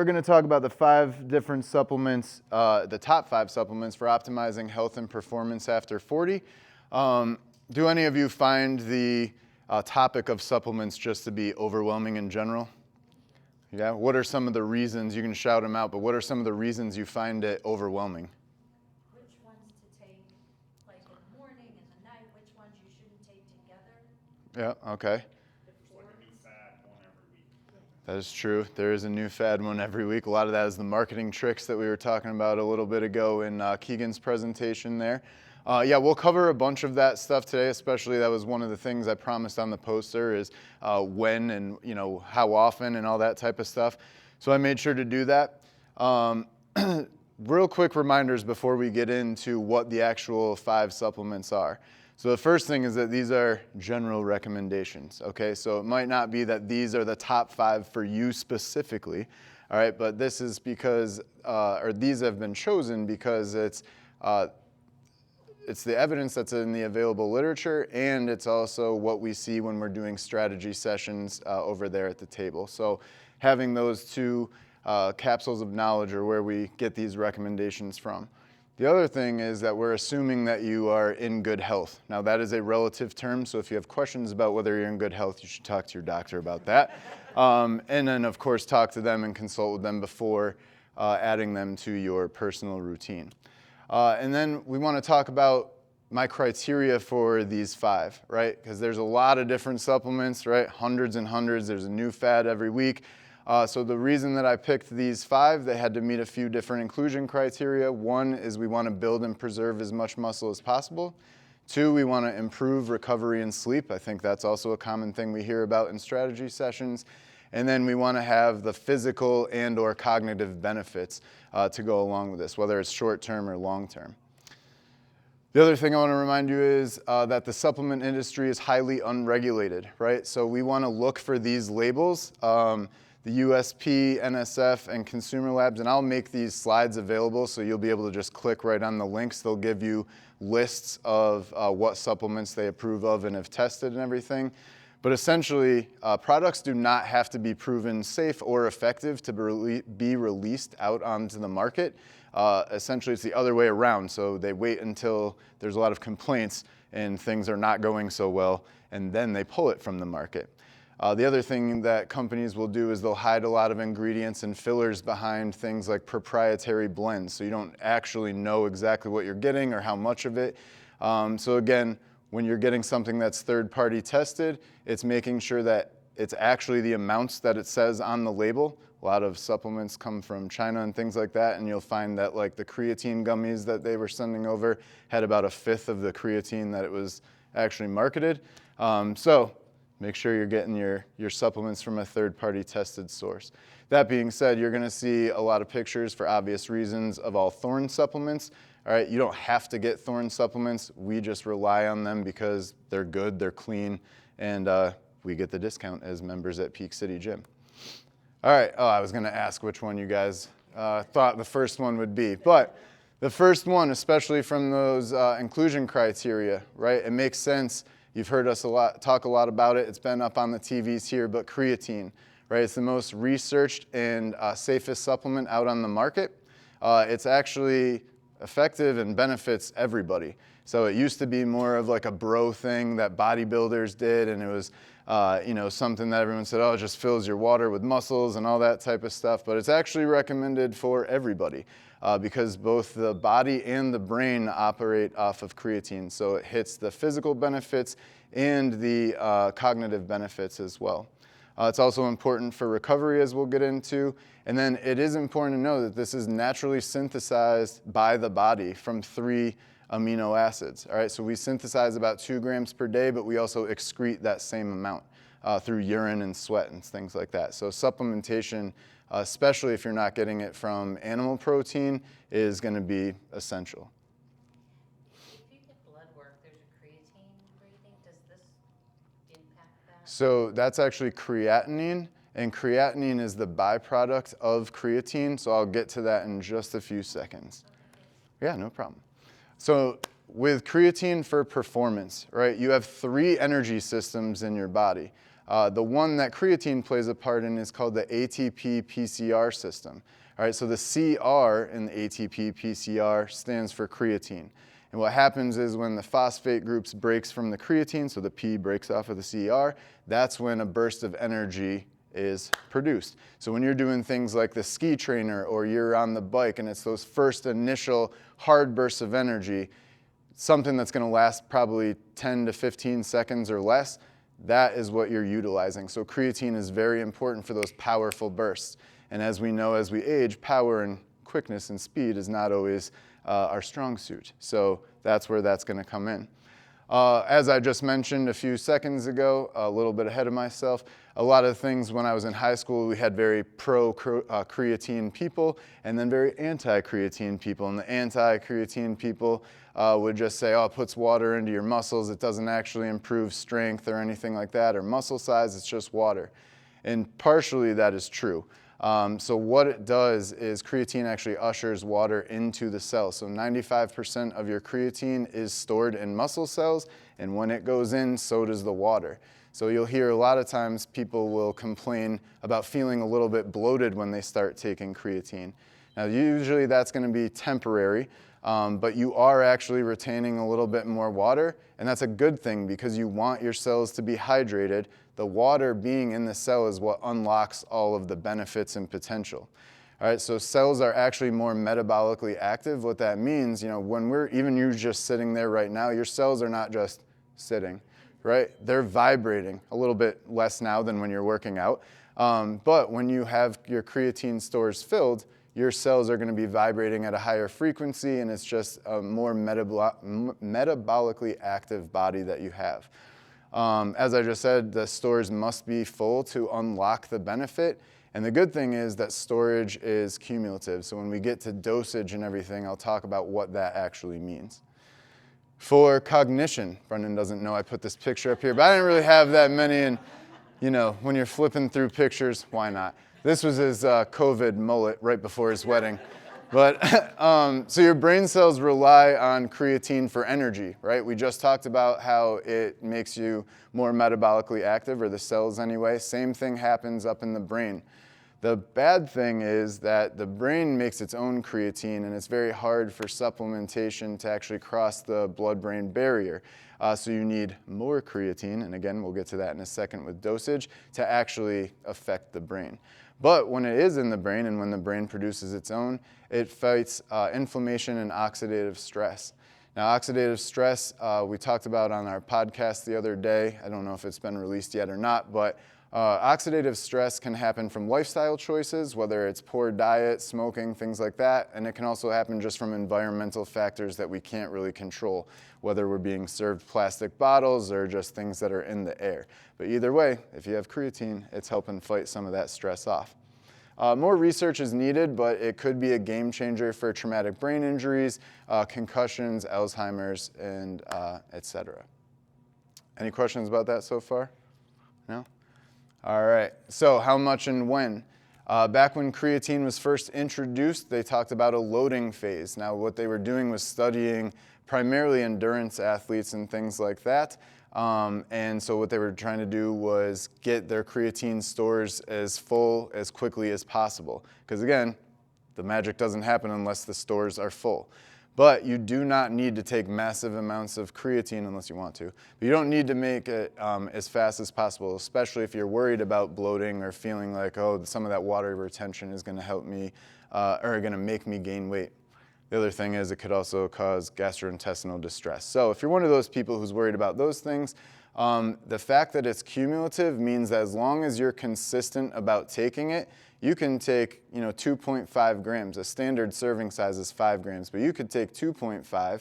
we're going to talk about the 5 different supplements, the top 5 supplements for optimizing health and performance after 40. Do any of you find the topic of supplements just to be overwhelming in general? Yeah, what are some of the reasons, you can shout them out, but what are some of the reasons you find it overwhelming? Which ones to take, like in the morning and the night, which ones you shouldn't take together? Yeah, okay. There's like a new fad one every week. That is true. There is a new fad one every week. A lot of that is the marketing tricks that we were talking about a little bit ago in Keegan's presentation there. Yeah, we'll cover a bunch of that stuff today, especially that was one of the things I promised on the poster is when and how often and all that type of stuff. So I made sure to do that. Real quick reminders before we get into what the actual 5 supplements are. So the first thing is that these are general recommendations, okay? So it might not be that these are the top 5 for you specifically, all right? But this is because, or these have been chosen because it's the evidence that's in the available literature, and it's also what we see when we're doing strategy sessions over there at the table. So having those 2 capsules of knowledge are where we get these recommendations from. The other thing is that we're assuming that you are in good health. Now that is a relative term, so if you have questions about whether you're in good health, you should talk to your doctor about that. And then of course talk to them and consult with them before adding them to your personal routine. And then we want to talk about my criteria for these 5, right? Because there's a lot of different supplements, right? Hundreds and hundreds. There's a new fad every week. So the reason that I picked these 5, they had to meet a few different inclusion criteria. 1 is we want to build and preserve as much muscle as possible. 2, we want to improve recovery and sleep. I think that's also a common thing we hear about in strategy sessions. And then we want to have the physical and or cognitive benefits to go along with this, whether it's short-term or long-term. The other thing I want to remind you is that the supplement industry is highly unregulated, right? So we want to look for these labels, the USP, NSF, and Consumer Labs, and I'll make these slides available so you'll be able to just click right on the links. They'll give you lists of what supplements they approve of and have tested and everything. But essentially, products do not have to be proven safe or effective to be released out onto the market. Essentially, it's the other way around. So they wait until there's a lot of complaints and things are not going so well, and then they pull it from the market. The other thing that companies will do is they'll hide a lot of ingredients and fillers behind things like proprietary blends. So you don't actually know exactly what you're getting or how much of it. So again, when you're getting something that's third-party tested, it's making sure that it's actually the amounts that it says on the label. A lot of supplements come from China and things like that, and you'll find that like the creatine gummies that they were sending over had about 1/5 of the creatine that it was actually marketed. So make sure you're getting your supplements from a third-party tested source. That being said, you're gonna see a lot of pictures for obvious reasons of all Thorne supplements. All right, you don't have to get Thorne supplements. We just rely on them because they're good, they're clean, and we get the discount as members at Peak City Gym. All right, I was gonna ask which one you guys thought the first one would be, but the first one, especially from those inclusion criteria, right? It makes sense. You've heard us talk a lot about it. It's been up on the TVs here, but creatine, right? It's the most researched and safest supplement out on the market. It's actually effective and benefits everybody. So it used to be more of like a bro thing that bodybuilders did, and it was something that everyone said, oh, it just fills your water with muscles and all that type of stuff. But it's actually recommended for everybody because both the body and the brain operate off of creatine. So it hits the physical benefits and the cognitive benefits as well. It's also important for recovery, as we'll get into. And then it is important to know that this is naturally synthesized by the body from 3 amino acids. All right, so we synthesize about 2 grams per day, but we also excrete that same amount through urine and sweat and things like that. So supplementation, especially if you're not getting it from animal protein, is going to be essential. If you get blood work, there's a creatine reading. Does this impact that? So that's actually creatinine, and creatinine is the byproduct of creatine, so I'll get to that in just a few seconds. Yeah, no problem. So with creatine for performance, right, you have 3 energy systems in your body. The one that creatine plays a part in is called the ATP-PCR system. All right, so the CR in the ATP-PCR stands for creatine. And what happens is when the phosphate groups breaks from the creatine, so the P breaks off of the CR, that's when a burst of energy is produced. So when you're doing things like the ski trainer or you're on the bike and it's those first initial hard bursts of energy, something that's going to last probably 10 to 15 seconds or less, that is what you're utilizing. So creatine is very important for those powerful bursts. And as we know, as we age, power and quickness and speed is not always our strong suit. So that's where that's going to come in. As I just mentioned a few seconds ago, a little bit ahead of myself, a lot of things when I was in high school, we had very pro-creatine people and then very anti-creatine people. And the anti-creatine people would just say, oh, it puts water into your muscles. It doesn't actually improve strength or anything like that, or muscle size. It's just water. And partially that is true. So what it does is creatine actually ushers water into the cell. So 95% of your creatine is stored in muscle cells, and when it goes in, so does the water. So you'll hear a lot of times people will complain about feeling a little bit bloated when they start taking creatine. Now usually that's going to be temporary, but you are actually retaining a little bit more water, and that's a good thing because you want your cells to be hydrated. The water being in the cell is what unlocks all of the benefits and potential. All right, so cells are actually more metabolically active. What that means, when even you just sitting there right now, your cells are not just sitting, right? They're vibrating a little bit less now than when you're working out. But when you have your creatine stores filled, your cells are going to be vibrating at a higher frequency, and it's just a more metabolically active body that you have. As I just said, the stores must be full to unlock the benefit. And the good thing is that storage is cumulative. So when we get to dosage and everything, I'll talk about what that actually means. For cognition, Brendan doesn't know I put this picture up here, but I didn't really have that many. And, when you're flipping through pictures, why not? This was his COVID mullet right before his wedding. But so your brain cells rely on creatine for energy, right? We just talked about how it makes you more metabolically active, or the cells anyway. Same thing happens up in the brain. The bad thing is that the brain makes its own creatine, and it's very hard for supplementation to actually cross the blood-brain barrier. So you need more creatine, and again, we'll get to that in a second with dosage, to actually affect the brain. But when it is in the brain and when the brain produces its own, it fights inflammation and oxidative stress. Now, oxidative stress, we talked about on our podcast the other day. I don't know if it's been released yet or not, but oxidative stress can happen from lifestyle choices, whether it's poor diet, smoking, things like that, and it can also happen just from environmental factors that we can't really control, whether we're being served plastic bottles or just things that are in the air. But either way, if you have creatine, it's helping fight some of that stress off. More research is needed, but it could be a game changer for traumatic brain injuries, concussions, Alzheimer's, and et cetera. Any questions about that so far? No? All right, so how much and when? Back when creatine was first introduced, they talked about a loading phase. Now, what they were doing was studying primarily endurance athletes and things like that. And so what they were trying to do was get their creatine stores as full as quickly as possible. Because again, the magic doesn't happen unless the stores are full. But you do not need to take massive amounts of creatine unless you want to. But you don't need to make it as fast as possible, especially if you're worried about bloating or feeling like, oh, some of that water retention is going to help me or going to make me gain weight. The other thing is it could also cause gastrointestinal distress. So if you're one of those people who's worried about those things, the fact that it's cumulative means that as long as you're consistent about taking it, you can take 2.5 grams. A standard serving size is 5 grams, but you could take 2.5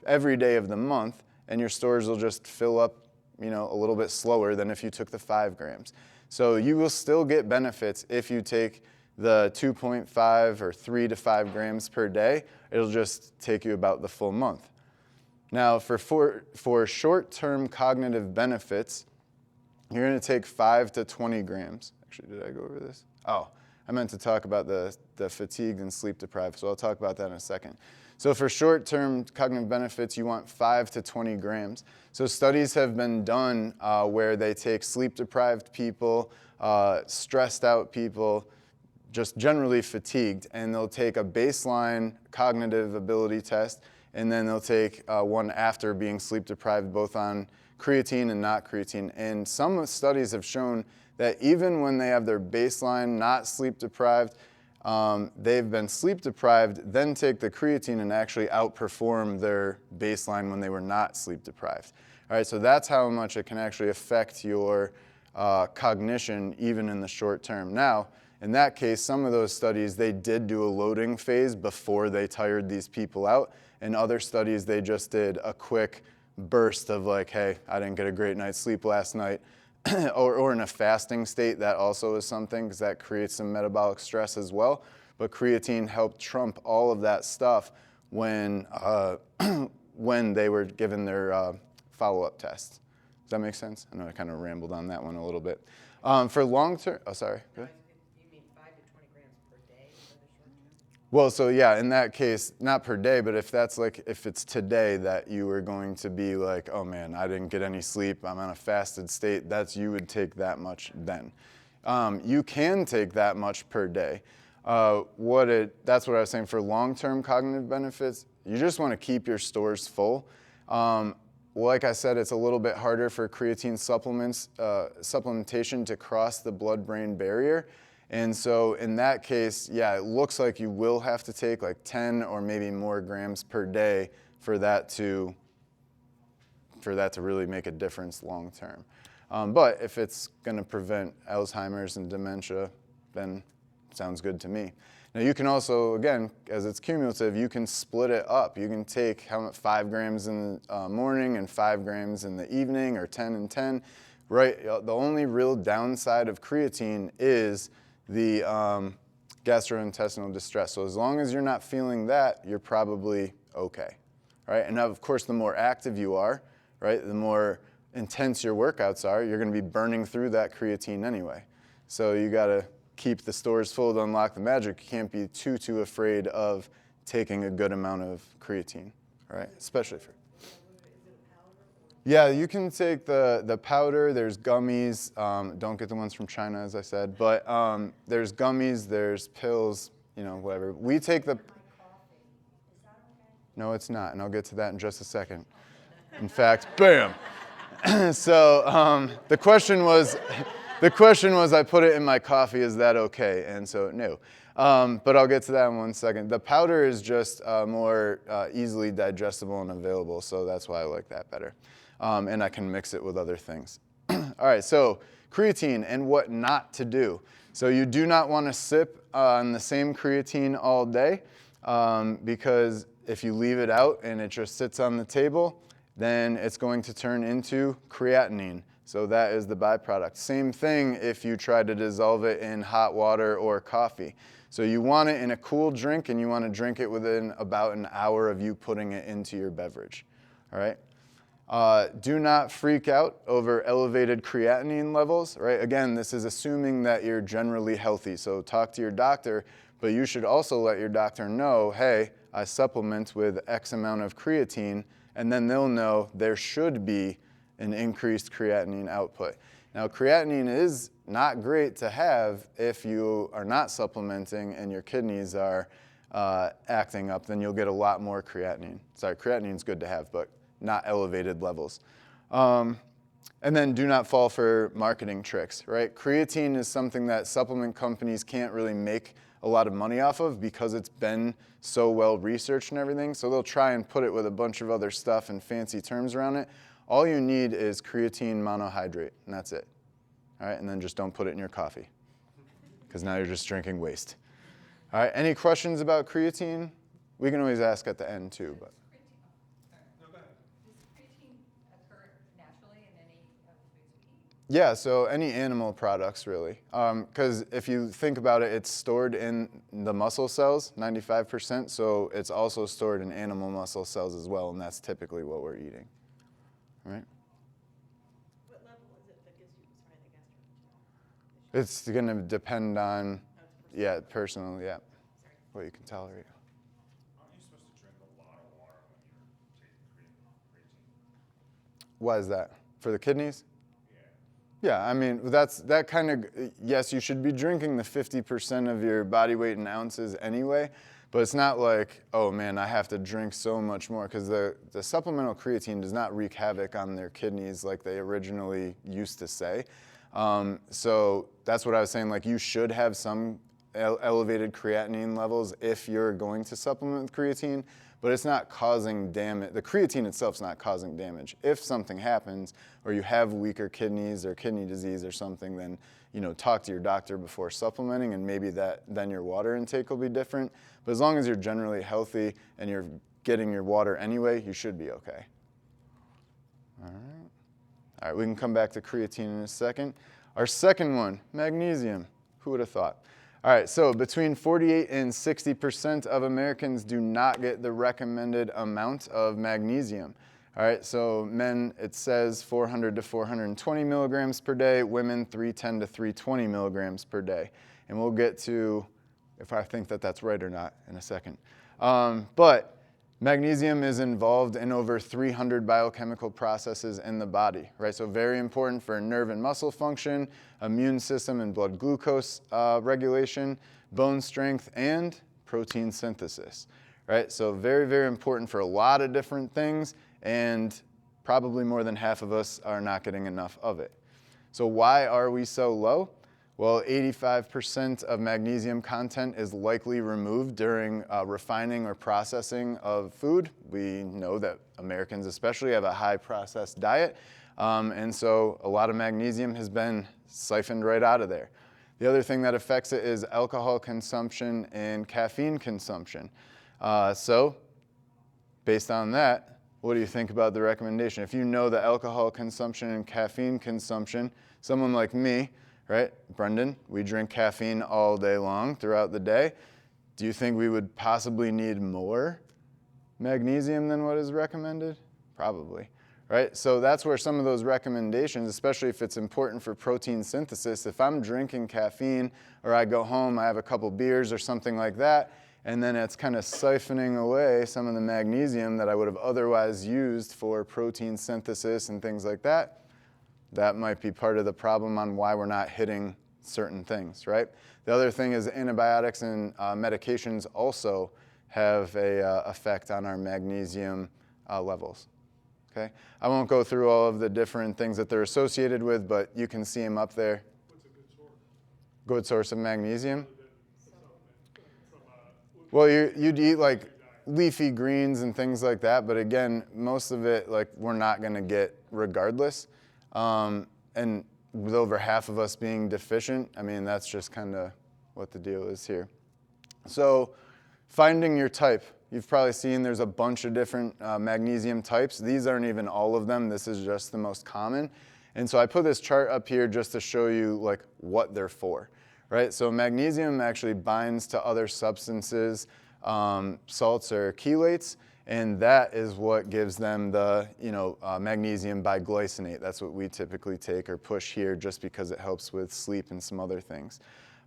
every day of the month, and your stores will just fill up a little bit slower than if you took the 5 grams. So you will still get benefits if you take the 2.5 or 3 to 5 grams per day. It'll just take you about the full month. Now, for short-term cognitive benefits, you're going to take 5 to 20 grams. Actually, did I go over this? Oh, I meant to talk about the fatigued and sleep deprived, so I'll talk about that in a second. So for short-term cognitive benefits, you want 5 to 20 grams. So studies have been done where they take sleep-deprived people, stressed out people, just generally fatigued, and they'll take a baseline cognitive ability test, and then they'll take one after being sleep-deprived, both on creatine and not creatine. And some studies have shown that even when they have their baseline not sleep-deprived, they've been sleep-deprived, then take the creatine and actually outperform their baseline when they were not sleep-deprived. All right, so that's how much it can actually affect your cognition even in the short term. Now, in that case, some of those studies, they did do a loading phase before they tired these people out. In other studies, they just did a quick burst of like, hey, I didn't get a great night's sleep last night. or in a fasting state, that also is something because that creates some metabolic stress as well. But creatine helped trump all of that stuff when, when they were given their follow-up test. Does that make sense? I know I kind of rambled on that one a little bit. For long-term, oh, sorry. Go ahead. You mean 5 to 20 grams per day for the short term? Well, so yeah, in that case, not per day, but if that's like, if it's today that you were going to be like, oh man, I didn't get any sleep, I'm on a fasted state, you would take that much then. You can take that much per day. That's what I was saying for long-term cognitive benefits. You just want to keep your stores full. Like I said, it's a little bit harder for creatine supplementation to cross the blood-brain barrier. And so in that case, yeah, it looks like you will have to take like 10 or maybe more grams per day for that to really make a difference long term. But if it's going to prevent Alzheimer's and dementia, then sounds good to me. Now you can also, again, as it's cumulative, you can split it up. You can take 5 grams in the morning and 5 grams in the evening, or 10 and 10. Right. The only real downside of creatine is the gastrointestinal distress. So as long as you're not feeling that, you're probably okay, right? And now, of course, the more active you are, right, the more intense your workouts are, you're going to be burning through that creatine anyway. So you got to keep the stores full to unlock the magic. You can't be too afraid of taking a good amount of creatine, right? Especially for... Yeah, you can take the powder, there's gummies, don't get the ones from China, as I said, but there's gummies, there's pills, whatever. We take the... My coffee, is that okay? No, it's not, and I'll get to that in just a second. In fact, bam! So the question was, I put it in my coffee, is that okay? And so, no. But I'll get to that in 1 second. The powder is just more easily digestible and available, so that's why I like that better. And I can mix it with other things. All right, so creatine and what not to do. So you do not want to sip on the same creatine all day because if you leave it out and it just sits on the table, then it's going to turn into creatinine. So that is the byproduct. Same thing if you try to dissolve it in hot water or coffee. So you want it in a cool drink and you want to drink it within about an hour of you putting it into your beverage. All right? Do not freak out over elevated creatinine levels, right? Again, this is assuming that you're generally healthy. So talk to your doctor, but you should also let your doctor know, hey, I supplement with X amount of creatine, and then they'll know there should be an increased creatinine output. Now, creatinine is not great to have if you are not supplementing and your kidneys are acting up, then you'll get a lot more creatinine. Sorry, creatinine is good to have, but not elevated levels. And then do not fall for marketing tricks, right? Creatine is something that supplement companies can't really make a lot of money off of because it's been so well researched and everything. So they'll try and put it with a bunch of other stuff and fancy terms around it. All you need is creatine monohydrate, and that's it. All right, and then just don't put it in your coffee because now you're just drinking waste. All right, any questions about creatine? We can always ask at the end too, but. Does creatine occur naturally in any of the foods we eat? Yeah, so any animal products really. Because if you think about it, it's stored in the muscle cells, 95%, so it's also stored in animal muscle cells as well, and that's typically what we're eating. Right? What level is it that gives you the gastrointestinal? It's going to depend on yeah, personal, yeah, what you can tolerate. Aren't you supposed to drink a lot of water when you're taking creatine? Why is that? For the kidneys? Yeah. Yeah, I mean, that kind of, yes, you should be drinking the 50% of your body weight in ounces anyway, but it's not like, oh man, I have to drink so much more, because the supplemental creatine does not wreak havoc on their kidneys like they originally used to say. So that's what I was saying, like you should have some elevated creatinine levels if you're going to supplement with creatine, but it's not causing damage. The creatine itself is not causing damage. If something happens, or you have weaker kidneys or kidney disease or something, then talk to your doctor before supplementing, and maybe then your water intake will be different. But as long as you're generally healthy and you're getting your water anyway, you should be okay. All right, we can come back to creatine in a second. Our second one, magnesium. Who would have thought? All right, so between 48 and 60% of Americans do not get the recommended amount of magnesium. All right, so men, it says 400 to 420 milligrams per day, women 310 to 320 milligrams per day. And we'll get to if I think that that's right or not in a second. But magnesium is involved in over 300 biochemical processes in the body, right? So very important for nerve and muscle function, immune system and blood glucose regulation, bone strength, and protein synthesis, right? So very, very important for a lot of different things, and probably more than half of us are not getting enough of it. So why are we so low? Well, 85% of magnesium content is likely removed during refining or processing of food. We know that Americans especially have a high processed diet, and so a lot of magnesium has been siphoned right out of there. The other thing that affects it is alcohol consumption and caffeine consumption. So based on that, what do you think about the recommendation? If you know that alcohol consumption and caffeine consumption, someone like me, right, Brendan, we drink caffeine all day long throughout the day. Do you think we would possibly need more magnesium than what is recommended? Probably, right? So that's where some of those recommendations, especially if it's important for protein synthesis, if I'm drinking caffeine or I go home, I have a couple beers or something like that, and then it's kind of siphoning away some of the magnesium that I would have otherwise used for protein synthesis and things like that, that might be part of the problem on why we're not hitting certain things, right? The other thing is antibiotics and medications also have a effect on our magnesium levels, okay? I won't go through all of the different things that they're associated with, but you can see them up there. What's a good source? Good source of magnesium? From Well, you'd eat like leafy greens and things like that, but again, most of it, like, we're not gonna get regardless. And with over half of us being deficient, I mean, that's just kind of what the deal is here. So finding your type. You've probably seen there's a bunch of different magnesium types. These aren't even all of them. This is just the most common. And so I put this chart up here just to show you like what they're for, right? So magnesium actually binds to other substances, salts or chelates, and that is what gives them the magnesium biglycinate. That's what we typically take or push here just because it helps with sleep and some other things.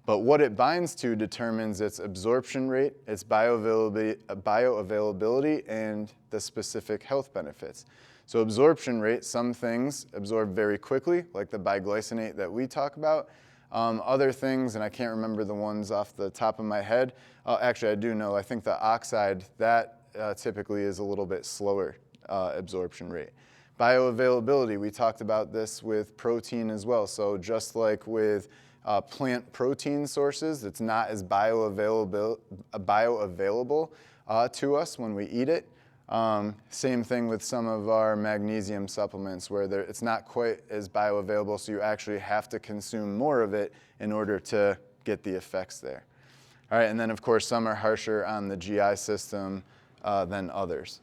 But what it binds to determines its absorption rate, its bioavailability, and the specific health benefits. So absorption rate, some things absorb very quickly, like the biglycinate that we talk about. Other things, and I can't remember the ones off the top of my head. Actually, I do know. I think the oxide, that typically is a little bit slower absorption rate. Bioavailability, we talked about this with protein as well. So just like with plant protein sources, it's not as bioavailable to us when we eat it. Same thing with some of our magnesium supplements where it's not quite as bioavailable, so you actually have to consume more of it in order to get the effects there. All right, and then of course some are harsher on the GI system than others.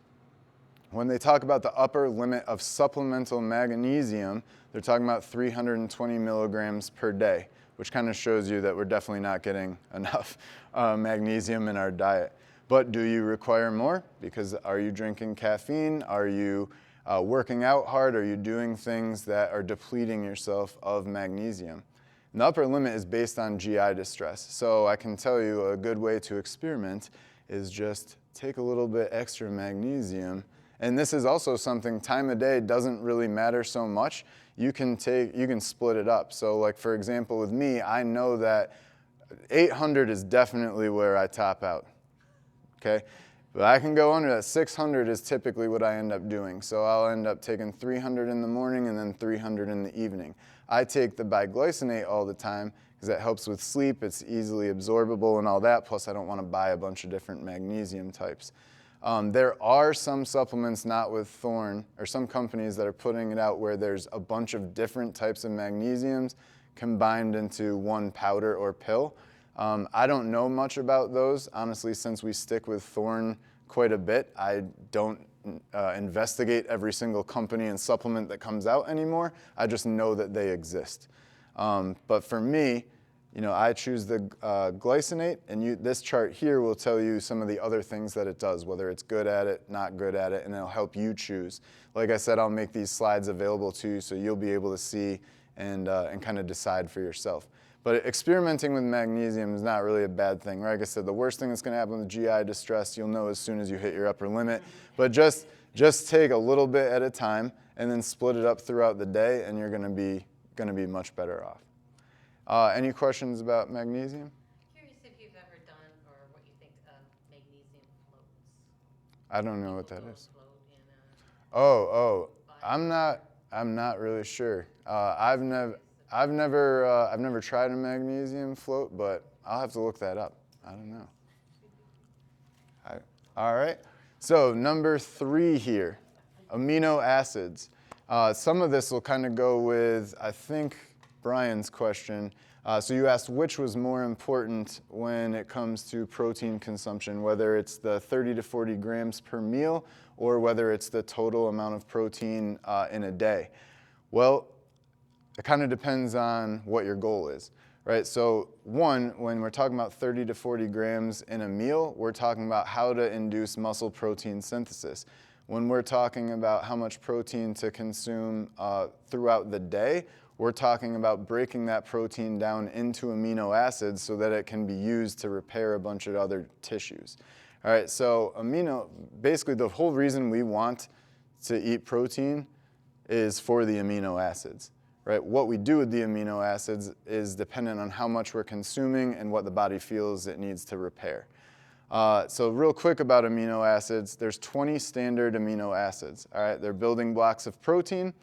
When they talk about the upper limit of supplemental magnesium, they're talking about 320 milligrams per day, which kind of shows you that we're definitely not getting enough magnesium in our diet. But do you require more? Because are you drinking caffeine? Are you working out hard? Are you doing things that are depleting yourself of magnesium? And the upper limit is based on GI distress. So I can tell you a good way to experiment is just take a little bit extra magnesium. And this is also something, time of day doesn't really matter so much. You can split it up. So like for example with me, I know that 800 is definitely where I top out, okay? But I can go under that. 600 is typically what I end up doing. So I'll end up taking 300 in the morning and then 300 in the evening. I take the biglycinate all the time because that helps with sleep. It's easily absorbable and all that. Plus I don't want to buy a bunch of different magnesium types. There are some supplements not with Thorne, or some companies that are putting it out where there's a bunch of different types of magnesiums combined into one powder or pill. I don't know much about those. Honestly, since we stick with Thorne quite a bit, I don't investigate every single company and supplement that comes out anymore. I just know that they exist. But for me, I choose the glycinate, and this chart here will tell you some of the other things that it does, whether it's good at it, not good at it, and it'll help you choose. Like I said, I'll make these slides available to you so you'll be able to see and kind of decide for yourself. But experimenting with magnesium is not really a bad thing. Like I said, the worst thing that's going to happen with GI distress, you'll know as soon as you hit your upper limit. But just take a little bit at a time and then split it up throughout the day, and you're going to be much better off. Any questions about magnesium? Curious if you've ever done or what you think of magnesium floats. I don't know what that People is. float in I'm not really sure. I've never tried a magnesium float, but I'll have to look that up. I don't know. All right. So number 3 here, amino acids. Some of this will kind of go with, I think, Brian's question. So you asked which was more important when it comes to protein consumption, whether it's the 30 to 40 grams per meal or whether it's the total amount of protein in a day. Well, it kind of depends on what your goal is, right? So when we're talking about 30 to 40 grams in a meal, we're talking about how to induce muscle protein synthesis. When we're talking about how much protein to consume throughout the day, we're talking about breaking that protein down into amino acids so that it can be used to repair a bunch of other tissues. All right, so basically the whole reason we want to eat protein is for the amino acids, right? What we do with the amino acids is dependent on how much we're consuming and what the body feels it needs to repair. So real quick about amino acids, there's 20 standard amino acids, all right? They're building blocks of protein.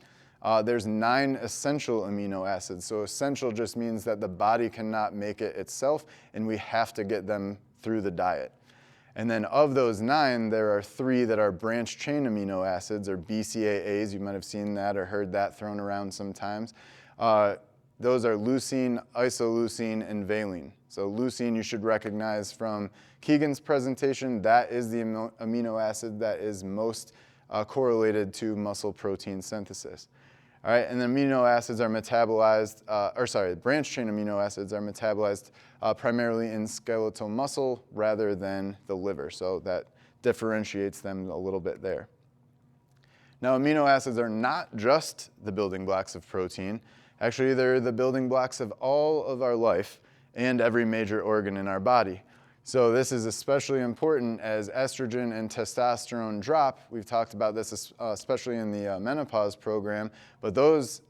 There's 9 essential amino acids. So essential just means that the body cannot make it itself, and we have to get them through the diet. And then of those 9, there are 3 that are branched chain amino acids, or BCAAs. You might have seen that or heard that thrown around sometimes. Those are leucine, isoleucine, and valine. So leucine you should recognize from Keegan's presentation. That is the amino acid that is most correlated to muscle protein synthesis. All right, and the amino acids are metabolized, branched chain amino acids are metabolized primarily in skeletal muscle rather than the liver. So that differentiates them a little bit there. Now, amino acids are not just the building blocks of protein. Actually, they're the building blocks of all of our life and every major organ in our body. So this is especially important as estrogen and testosterone drop. We've talked about this especially in the menopause program, but those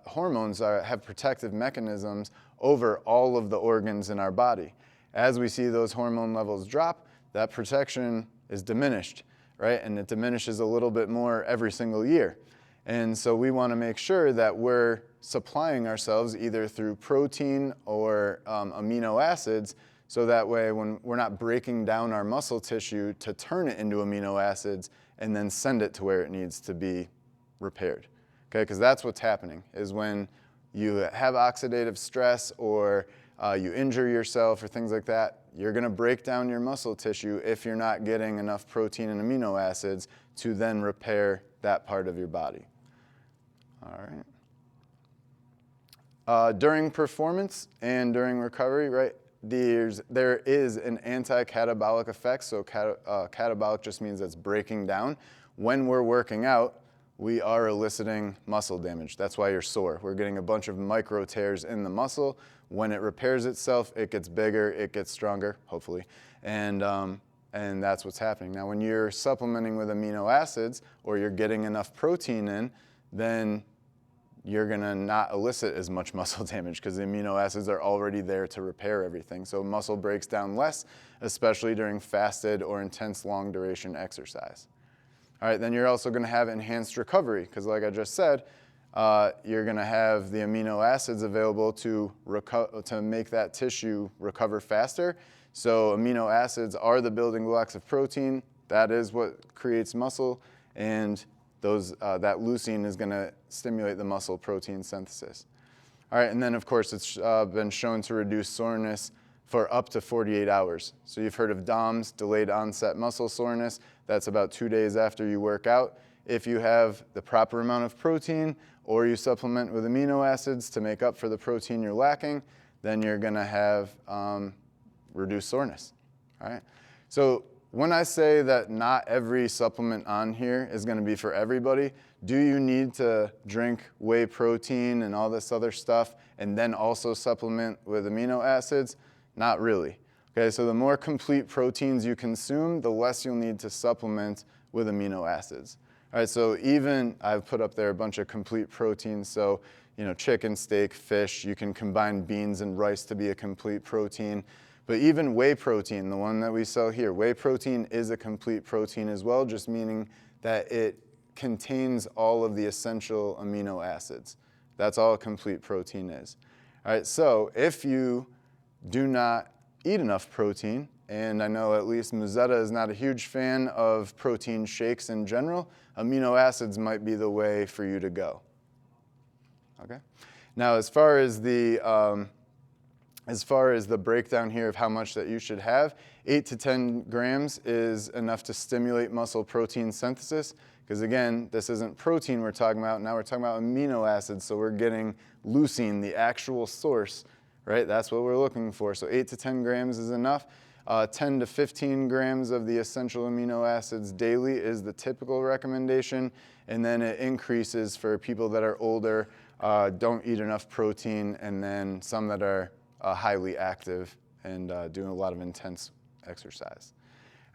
hormones have protective mechanisms over all of the organs in our body. As we see those hormone levels drop, that protection is diminished, right? And it diminishes a little bit more every single year. And so we want to make sure that we're supplying ourselves either through protein or amino acids, so that way when we're not breaking down our muscle tissue to turn it into amino acids and then send it to where it needs to be repaired. Okay, because that's what's happening, is when you have oxidative stress or you injure yourself or things like that, you're going to break down your muscle tissue if you're not getting enough protein and amino acids to then repair that part of your body. All right. During performance and during recovery, right, there is an anti-catabolic effect. So catabolic just means it's breaking down. When we're working out, we are eliciting muscle damage. That's why you're sore. We're getting a bunch of micro tears in the muscle. When it repairs itself, it gets bigger, it gets stronger, hopefully, and that's what's happening. Now, when you're supplementing with amino acids or you're getting enough protein in, then you're gonna not elicit as much muscle damage because the amino acids are already there to repair everything. So muscle breaks down less, especially during fasted or intense long duration exercise. All right, then you're also gonna have enhanced recovery because like I just said, you're gonna have the amino acids available to make that tissue recover faster. So amino acids are the building blocks of protein. That is what creates muscle, and that leucine is gonna stimulate the muscle protein synthesis. All right, and then of course it's been shown to reduce soreness for up to 48 hours. So you've heard of DOMS, delayed onset muscle soreness. That's about 2 days after you work out. If you have the proper amount of protein or you supplement with amino acids to make up for the protein you're lacking, then you're gonna have reduced soreness. All right. So when I say that not every supplement on here is going to be for everybody, do you need to drink whey protein and all this other stuff and then also supplement with amino acids? Not really. Okay, so the more complete proteins you consume, the less you'll need to supplement with amino acids. All right, so even I've put up there a bunch of complete proteins. So, chicken, steak, fish, you can combine beans and rice to be a complete protein. But even whey protein, the one that we sell here, whey protein is a complete protein as well, just meaning that it contains all of the essential amino acids. That's all a complete protein is. All right, so if you do not eat enough protein, and I know at least Musetta is not a huge fan of protein shakes in general, amino acids might be the way for you to go. Okay? Now, as far as the breakdown here of how much that you should have, 8 to 10 grams is enough to stimulate muscle protein synthesis. Because again, this isn't protein we're talking about, now we're talking about amino acids, so we're getting leucine, the actual source, right? That's what we're looking for. So 8 to 10 grams is enough. 10 to 15 grams of the essential amino acids daily is the typical recommendation, and then it increases for people that are older, don't eat enough protein, and then some that are highly active and doing a lot of intense exercise.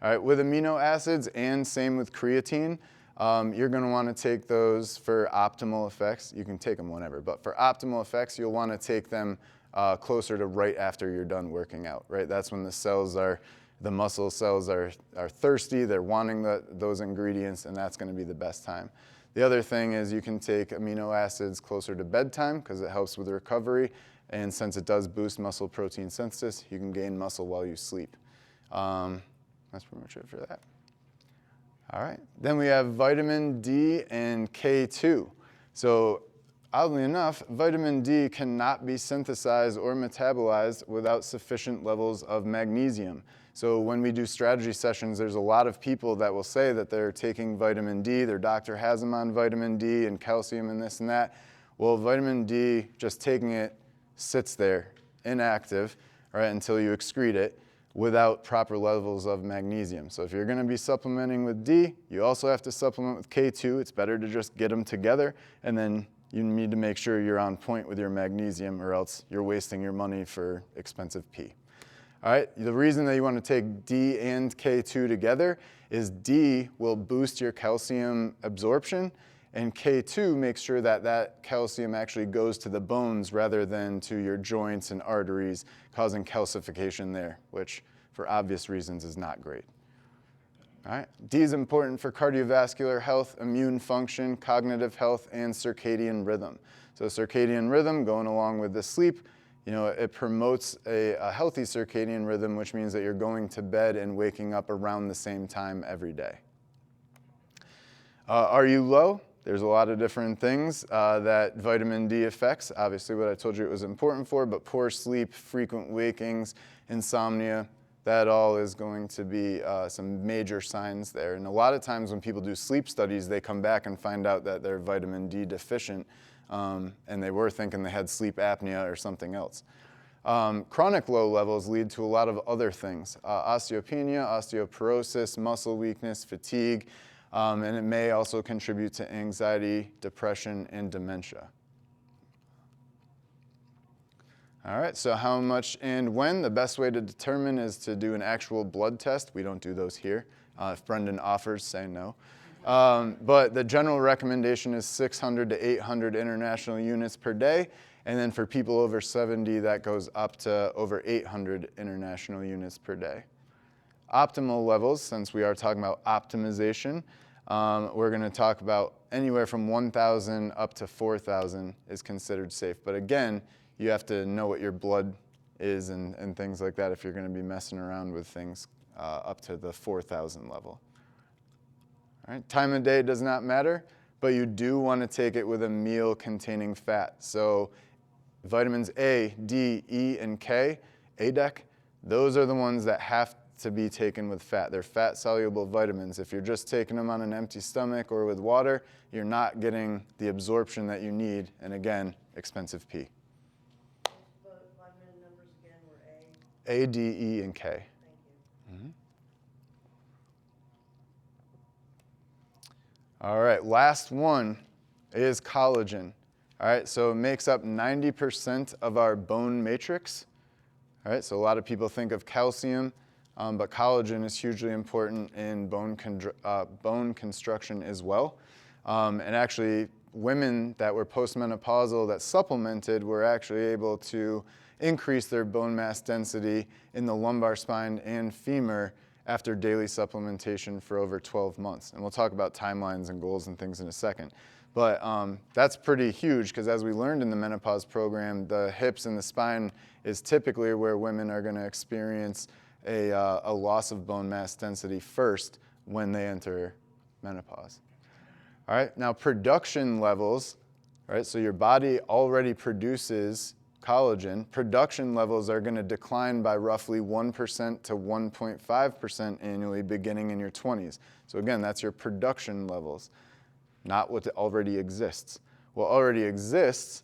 All right, with amino acids and same with creatine, you're going to want to take those for optimal effects. You can take them whenever, but for optimal effects, you'll want to take them closer to right after you're done working out, right? That's when the muscle cells are thirsty, they're wanting those ingredients, and that's going to be the best time. The other thing is you can take amino acids closer to bedtime because it helps with recovery. And since it does boost muscle protein synthesis, you can gain muscle while you sleep. That's pretty much it for that. All right, then we have vitamin D and K2. So oddly enough, vitamin D cannot be synthesized or metabolized without sufficient levels of magnesium. So when we do strategy sessions, there's a lot of people that will say that they're taking vitamin D, their doctor has them on vitamin D and calcium and this and that. Well, vitamin D, just taking it, sits there inactive, right, until you excrete it without proper levels of magnesium. So if you're going to be supplementing with D, you also have to supplement with K2. It's better to just get them together, and then you need to make sure you're on point with your magnesium, or else you're wasting your money for expensive P. All right, the reason that you want to take D and K2 together is D will boost your calcium absorption, and K2 makes sure that that calcium actually goes to the bones rather than to your joints and arteries, causing calcification there, which for obvious reasons is not great. All right. D is important for cardiovascular health, immune function, cognitive health, and circadian rhythm. So circadian rhythm, going along with the sleep, it promotes a healthy circadian rhythm, which means that you're going to bed and waking up around the same time every day. Are you low? There's a lot of different things that vitamin D affects. Obviously, what I told you it was important for, but poor sleep, frequent wakings, insomnia, that all is going to be some major signs there. And a lot of times when people do sleep studies, they come back and find out that they're vitamin D deficient, and they were thinking they had sleep apnea or something else. Chronic low levels lead to a lot of other things. Osteopenia, osteoporosis, muscle weakness, fatigue, And it may also contribute to anxiety, depression, and dementia. All right, so how much and when? The best way to determine is to do an actual blood test. We don't do those here. If Brendan offers, say no. But the general recommendation is 600 to 800 international units per day. And then for people over 70, that goes up to over 800 international units per day. Optimal levels, since we are talking about optimization, we're going to talk about anywhere from 1,000 up to 4,000 is considered safe. But again, you have to know what your blood is and things like that if you're going to be messing around with things up to the 4,000 level. All right, time of day does not matter, but you do want to take it with a meal containing fat. So vitamins A, D, E, and K, ADEC, those are the ones that have to be taken with fat. They're fat-soluble vitamins. If you're just taking them on an empty stomach or with water, you're not getting the absorption that you need, and again, expensive P. The vitamin numbers again were A. A, D, E, and K. Thank you. All right, last one is collagen. All right, so it makes up 90% of our bone matrix. All right, so a lot of people think of calcium, but collagen is hugely important in bone construction as well. And actually, women that were postmenopausal that supplemented were actually able to increase their bone mass density in the lumbar spine and femur after daily supplementation for over 12 months. And we'll talk about timelines and goals and things in a second. But that's pretty huge because as we learned in the menopause program, the hips and the spine is typically where women are going to experience a loss of bone mass density first when they enter menopause. All right, now production levels, all right, so your body already produces collagen. Production levels are going to decline by roughly 1% to 1.5% annually beginning in your 20s. So again, that's your production levels, not what already exists. What already exists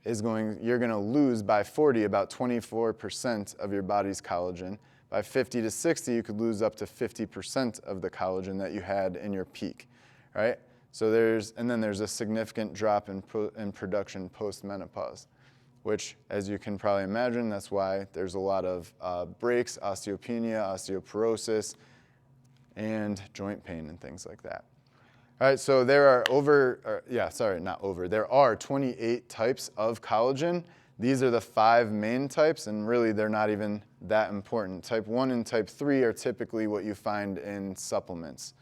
is you're going to lose by 40 about 24% of your body's collagen. By 50 to 60, you could lose up to 50% of the collagen that you had in your peak, right? So then there's a significant drop in production post-menopause, which, as you can probably imagine, that's why there's a lot of breaks, osteopenia, osteoporosis, and joint pain and things like that. All right, so there are there are 28 types of collagen. These are the 5 main types, and really they're not even that important. Type 1 and type 3 are typically what you find in supplements.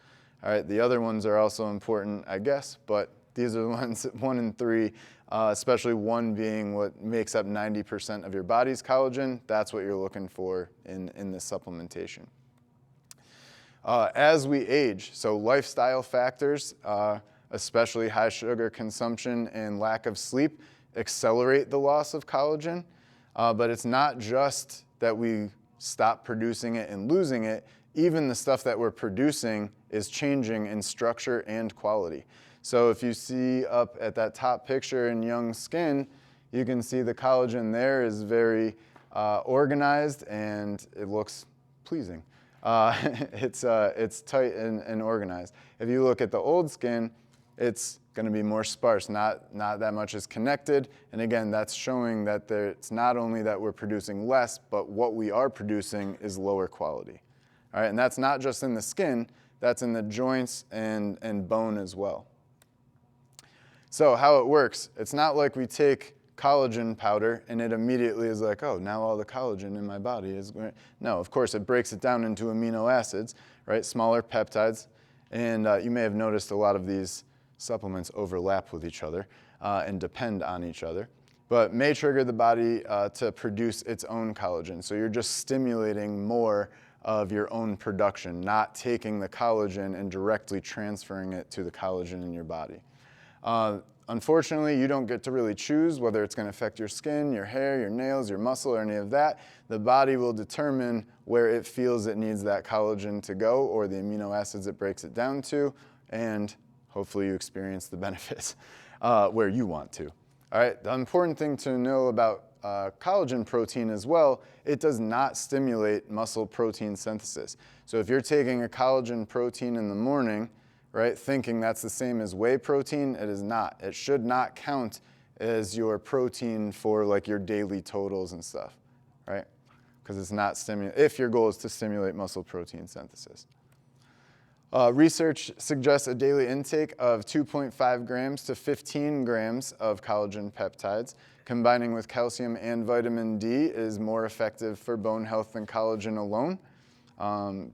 All right, the other ones are also important, I guess, but these are the ones, 1 and 3, especially 1 being what makes up 90% of your body's collagen. That's what you're looking for in this supplementation. As we age, so lifestyle factors, especially high sugar consumption and lack of sleep, accelerate the loss of collagen. But it's not just that we stop producing it and losing it. Even the stuff that we're producing is changing in structure and quality. So if you see up at that top picture in young skin, you can see the collagen there is very organized and it looks pleasing. It's tight and organized. If you look at the old skin, it's going to be more sparse, not that much is connected. And again, that's showing that it's not only that we're producing less, but what we are producing is lower quality. All right, and that's not just in the skin, that's in the joints and bone as well. So how it works, it's not like we take collagen powder and it immediately is like, oh, now all the collagen in my body is going. No, of course, it breaks it down into amino acids, right, smaller peptides. And you may have noticed a lot of these supplements overlap with each other and depend on each other, but may trigger the body to produce its own collagen. So you're just stimulating more of your own production, not taking the collagen and directly transferring it to the collagen in your body. Unfortunately, you don't get to really choose whether it's going to affect your skin, your hair, your nails, your muscle, or any of that. The body will determine where it feels it needs that collagen to go or the amino acids it breaks it down to, and hopefully you experience the benefits where you want to. All right, the important thing to know about collagen protein as well, it does not stimulate muscle protein synthesis. So if you're taking a collagen protein in the morning right? Thinking that's the same as whey protein. It is not. It should not count as your protein for like your daily totals and stuff, right? Because it's not if your goal is to stimulate muscle protein synthesis. Research suggests a daily intake of 2.5 grams to 15 grams of collagen peptides. Combining with calcium and vitamin D is more effective for bone health than collagen alone,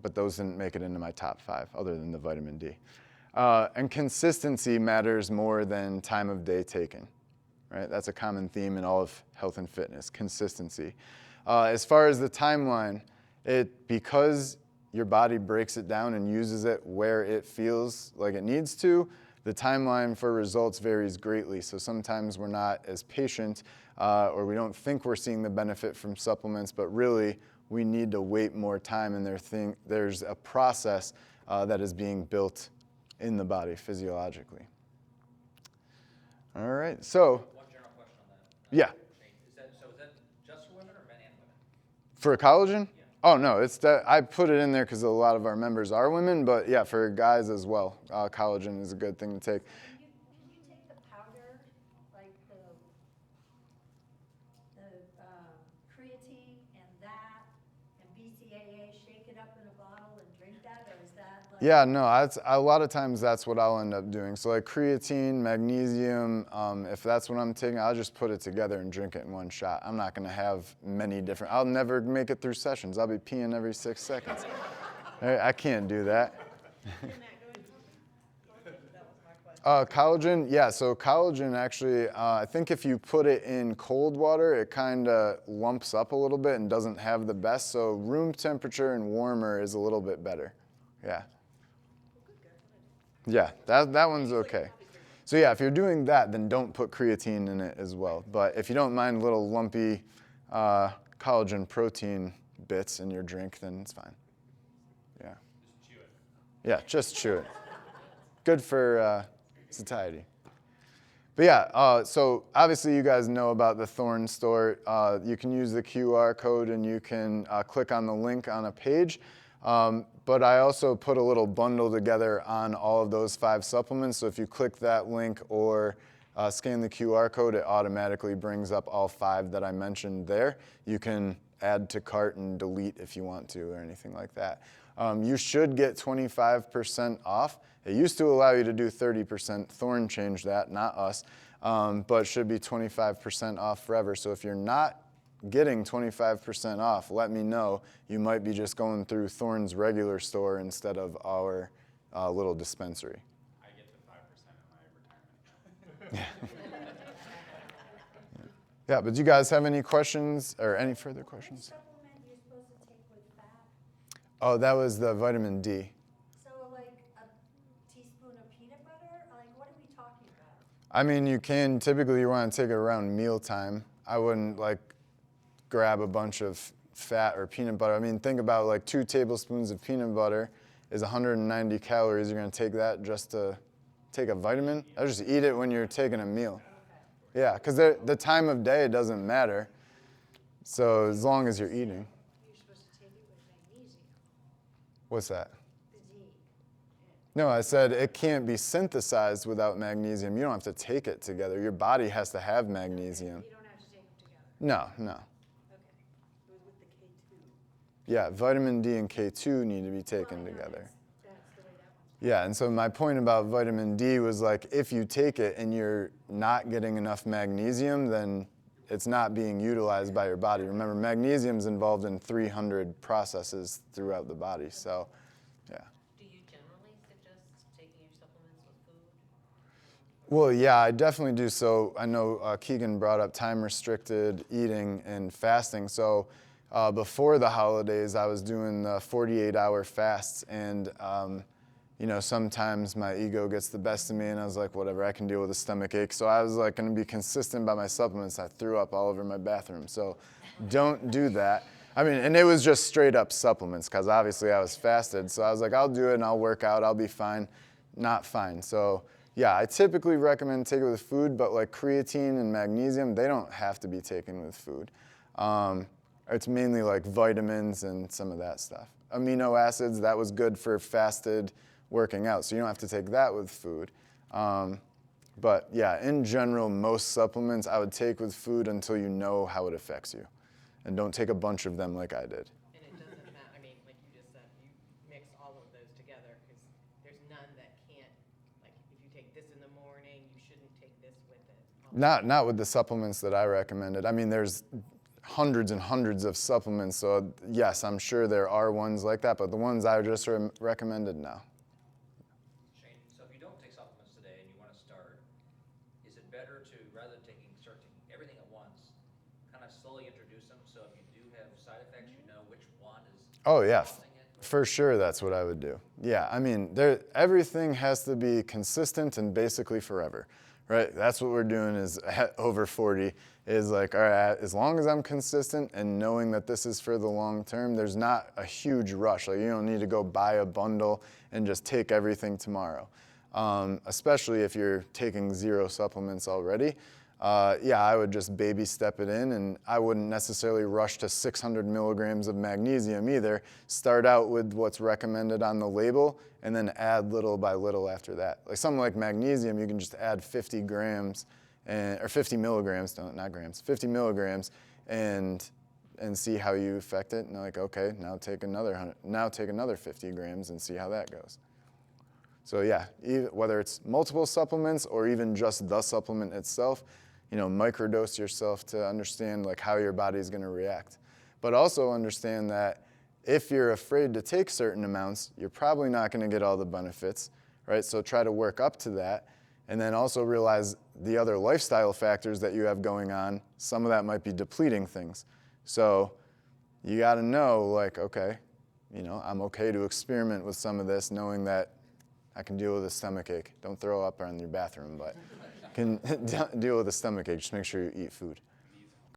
but those didn't make it into my top 5 other than the vitamin D. And consistency matters more than time of day taken, right? That's a common theme in all of health and fitness, consistency. As far as the timeline, because your body breaks it down and uses it where it feels like it needs to, the timeline for results varies greatly. So sometimes we're not as patient or we don't think we're seeing the benefit from supplements, but really we need to wait more time, and there's a process that is being built in the body physiologically. All right, so. One general question on that. Yeah. Is that just for women or men and women? For collagen? Yeah. Oh, no, I put it in there because a lot of our members are women, but yeah, for guys as well, collagen is a good thing to take. Can you take the powder, like the creatine and that, and BCAA, shake it up in a bottle and drink that, or is that like? Yeah, no, a lot of times that's what I'll end up doing. So like creatine, magnesium, if that's what I'm taking, I'll just put it together and drink it in one shot. I'm not gonna have many different, I'll never make it through sessions. I'll be peeing every 6 seconds. I can't do that. Collagen, yeah, so collagen actually, I think if you put it in cold water, it kind of lumps up a little bit and doesn't have the best. So room temperature and warmer is a little bit better, yeah. Yeah, that one's okay. So yeah, if you're doing that, then don't put creatine in it as well. But if you don't mind little lumpy collagen protein bits in your drink, then it's fine. Yeah. Just chew it. Yeah, just chew it. Good for satiety. But yeah, so obviously you guys know about the Thorne store. You can use the QR code and you can click on the link on a page. But I also put a little bundle together on all of those 5 supplements. So if you click that link or scan the QR code, it automatically brings up all 5 that I mentioned there. You can add to cart and delete if you want to or anything like that. You should get 25% off. It used to allow you to do 30%. Thorne changed that, not us. But it should be 25% off forever. So if you're not getting 25% off, let me know. You might be just going through Thorne's regular store instead of our little dispensary. I get the 5% in my retirement account. Yeah, but do you guys have any questions or any further questions? Supplement you're supposed to take with fat? Oh, that was the vitamin D. So like a teaspoon of peanut butter? Like what are we talking about? I mean, you can, typically you want to take it around mealtime. I wouldn't like grab a bunch of fat or peanut butter. I mean, think about like 2 tablespoons of peanut butter is 190 calories. You're going to take that just to take a vitamin? I just eat it when you're taking a meal. Yeah, because the time of day doesn't matter. So as long as you're eating. You're supposed to take it with magnesium, What's that? the D. No, I said it can't be synthesized without magnesium. You don't have to take it together. Your body has to have magnesium. You don't have to take them together. No. Okay. It was with the K2. Yeah, vitamin D and K2 need to be taken together. That's the way that one's. Yeah, and so my point about vitamin D was like, if you take it and you're not getting enough magnesium, then it's not being utilized by your body. Remember, magnesium's involved in 300 processes throughout the body, so yeah. Do you generally suggest taking your supplements with food? Well, yeah, I definitely do. So I know Keegan brought up time-restricted eating and fasting. So before the holidays, I was doing the 48-hour fasts, and you know, sometimes my ego gets the best of me, and I was like, whatever, I can deal with a stomach ache. So I was like going to be consistent by my supplements. I threw up all over my bathroom. So don't do that. I mean, and it was just straight up supplements because obviously I was fasted. So I was like, I'll do it and I'll work out. I'll be fine. Not fine. So yeah, I typically recommend take it with food, but like creatine and magnesium, they don't have to be taken with food. It's mainly like vitamins and some of that stuff. Amino acids, that was good for fasted working out. So you don't have to take that with food. But yeah, in general, most supplements I would take with food until you know how it affects you. And don't take a bunch of them like I did. And it doesn't matter, I mean, like you just said, you mix all of those together, because there's none that can't, like, if you take this in the morning, you shouldn't take this with it. Not with the supplements that I recommended. I mean, there's hundreds and hundreds of supplements, so yes, I'm sure there are ones like that, but the ones I just recommended, no. Shane, so if you don't take supplements today and you want to start, is it better to, rather than start taking everything at once, kind of slowly introduce them, so if you do have side effects, you know which one is Oh yeah, causing it? for sure that's what I would do. Yeah, I mean, everything has to be consistent and basically forever, right? That's what we're doing is at over 40 is like, all right, as long as I'm consistent and knowing that this is for the long term, there's not a huge rush. Like you don't need to go buy a bundle and just take everything tomorrow, especially if you're taking 0 supplements already. Yeah, I would just baby step it in, and I wouldn't necessarily rush to 600 milligrams of magnesium either. Start out with what's recommended on the label and then add little by little after that. Like something like magnesium, you can just add 50 grams or 50 milligrams, not grams, 50 milligrams and see how you affect it. And like, okay, now take another 50 grams and see how that goes. So yeah, whether it's multiple supplements or even just the supplement itself, microdose yourself to understand like how your body's going to react. But also understand that if you're afraid to take certain amounts, you're probably not going to get all the benefits, right? So try to work up to that. And then also realize the other lifestyle factors that you have going on, some of that might be depleting things. So you got to know like, okay, I'm okay to experiment with some of this knowing that I can deal with a stomachache. Don't throw up on your bathroom, but can deal with a stomachache. Just make sure you eat food.